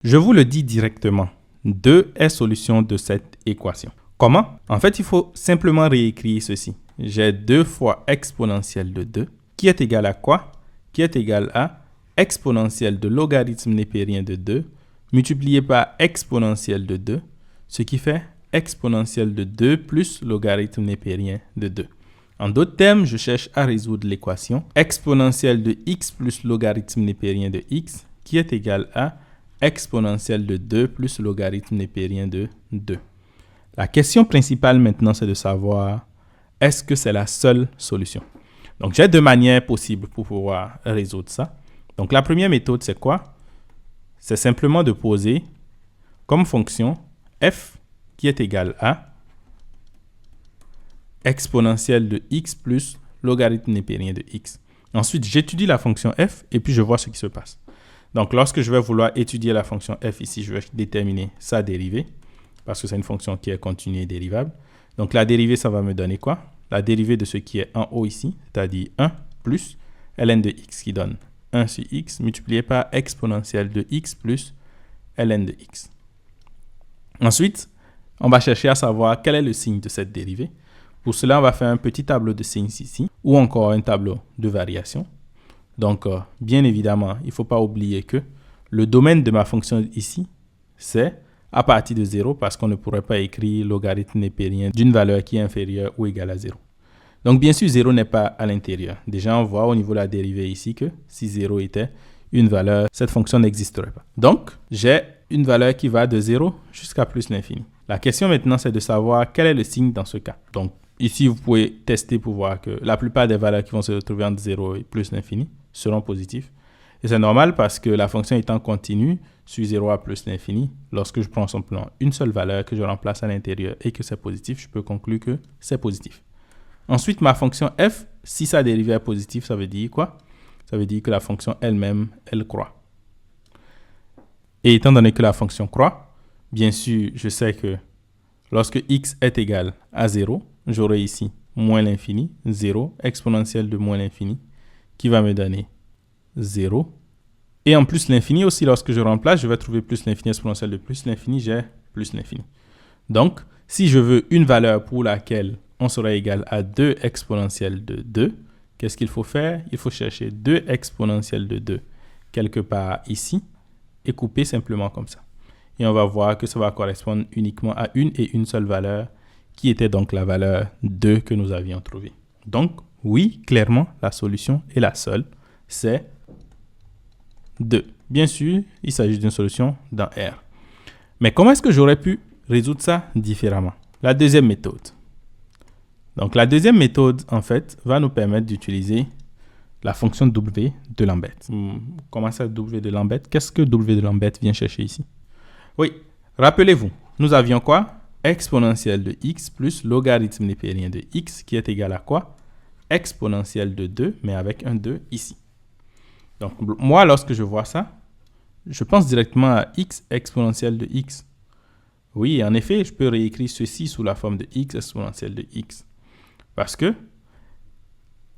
Je vous le dis directement, 2 est solution de cette équation. Comment? En fait, il faut simplement réécrire ceci. J'ai 2 fois exponentielle de 2, qui est égal à quoi? Qui est égal à exponentielle de logarithme népérien de 2, multiplié par exponentielle de 2, ce qui fait exponentielle de 2 plus logarithme népérien de 2. En d'autres termes, je cherche à résoudre l'équation exponentielle de x plus logarithme népérien de x, qui est égal à exponentielle de 2 plus logarithme népérien de 2. La question principale maintenant, c'est de savoir, est-ce que c'est la seule solution? Donc, j'ai 2 manières possibles pour pouvoir résoudre ça. Donc, la première méthode, c'est quoi? C'est simplement de poser comme fonction f qui est égal à exponentielle de x plus logarithme népérien de x. Ensuite, j'étudie la fonction f et puis je vois ce qui se passe. Donc, lorsque je vais vouloir étudier la fonction f ici, je vais déterminer sa dérivée parce que c'est une fonction qui est continue et dérivable. Donc, la dérivée, ça va me donner quoi? La dérivée de ce qui est en haut ici, c'est-à-dire 1 plus ln de x qui donne 1 sur x multiplié par exponentielle de x plus ln de x. Ensuite, on va chercher à savoir quel est le signe de cette dérivée. Pour cela, on va faire un petit tableau de signes ici ou encore un tableau de variation. Donc, bien évidemment, il ne faut pas oublier que le domaine de ma fonction ici, c'est à partir de 0 parce qu'on ne pourrait pas écrire logarithme népérien d'une valeur qui est inférieure ou égale à 0. Donc, bien sûr, 0 n'est pas à l'intérieur. Déjà, on voit au niveau de la dérivée ici que si 0 était une valeur, cette fonction n'existerait pas. Donc, j'ai une valeur qui va de 0 jusqu'à plus l'infini. La question maintenant, c'est de savoir quel est le signe dans ce cas. Donc, ici, vous pouvez tester pour voir que la plupart des valeurs qui vont se retrouver entre 0 et plus l'infini seront positives. Et c'est normal parce que la fonction étant continue, sur 0 à plus l'infini, lorsque je prends simplement une seule valeur que je remplace à l'intérieur et que c'est positif, je peux conclure que c'est positif. Ensuite, ma fonction f, si sa dérivée est positive, ça veut dire quoi? Ça veut dire que la fonction elle-même, elle croît. Et étant donné que la fonction croît, bien sûr, je sais que lorsque x est égal à 0, j'aurai ici moins l'infini, 0, exponentielle de moins l'infini, qui va me donner 0. Et en plus l'infini aussi, lorsque je remplace, je vais trouver plus l'infini, exponentielle de plus l'infini, j'ai plus l'infini. Donc, si je veux une valeur pour laquelle on sera égal à 2 exponentielle de 2, qu'est-ce qu'il faut faire? Il faut chercher 2 exponentielle de 2 quelque part ici et couper simplement comme ça. Et on va voir que ça va correspondre uniquement à une et une seule valeur qui était donc la valeur 2 que nous avions trouvée. Donc, oui, clairement, la solution est la seule, c'est 2. Bien sûr, il s'agit d'une solution dans R. Mais comment est-ce que j'aurais pu résoudre ça différemment? La deuxième méthode. Donc, la deuxième méthode, en fait, va nous permettre d'utiliser la fonction W de Lambert. Comment ça, W de Lambert? Qu'est-ce que W de Lambert vient chercher ici? Oui, rappelez-vous, nous avions quoi? Exponentielle de x plus logarithme népérien de x qui est égal à quoi? Exponentielle de 2, mais avec un 2 ici. Donc, moi, lorsque je vois ça, je pense directement à x exponentielle de x. Oui, en effet, je peux réécrire ceci sous la forme de x exponentielle de x. Parce que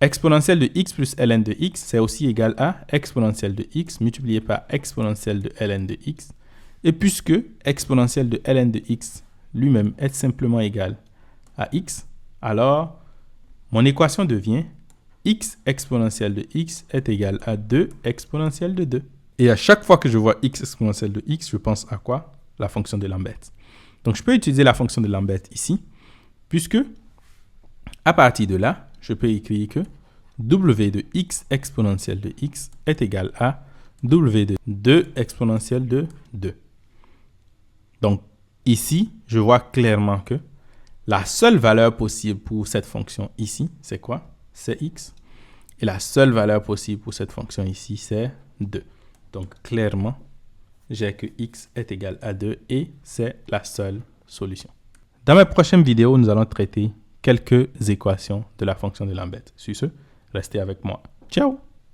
exponentielle de x plus ln de x, c'est aussi égal à exponentielle de x multiplié par exponentielle de ln de x. Et puisque exponentielle de ln de x lui-même est simplement égal à x, alors mon équation devient x exponentielle de x est égal à 2 exponentielle de 2. Et à chaque fois que je vois x exponentielle de x, je pense à quoi? La fonction de Lambert. Donc, je peux utiliser la fonction de Lambert ici, puisque à partir de là, je peux écrire que w de x exponentielle de x est égal à w de 2 exponentielle de 2. Donc, ici, je vois clairement que la seule valeur possible pour cette fonction ici, c'est quoi? C'est x. Et la seule valeur possible pour cette fonction ici, c'est 2. Donc, clairement, j'ai que x est égal à 2 et c'est la seule solution. Dans mes prochaines vidéos, nous allons traiter quelques équations de la fonction de Lambert. Sur ce, restez avec moi. Ciao!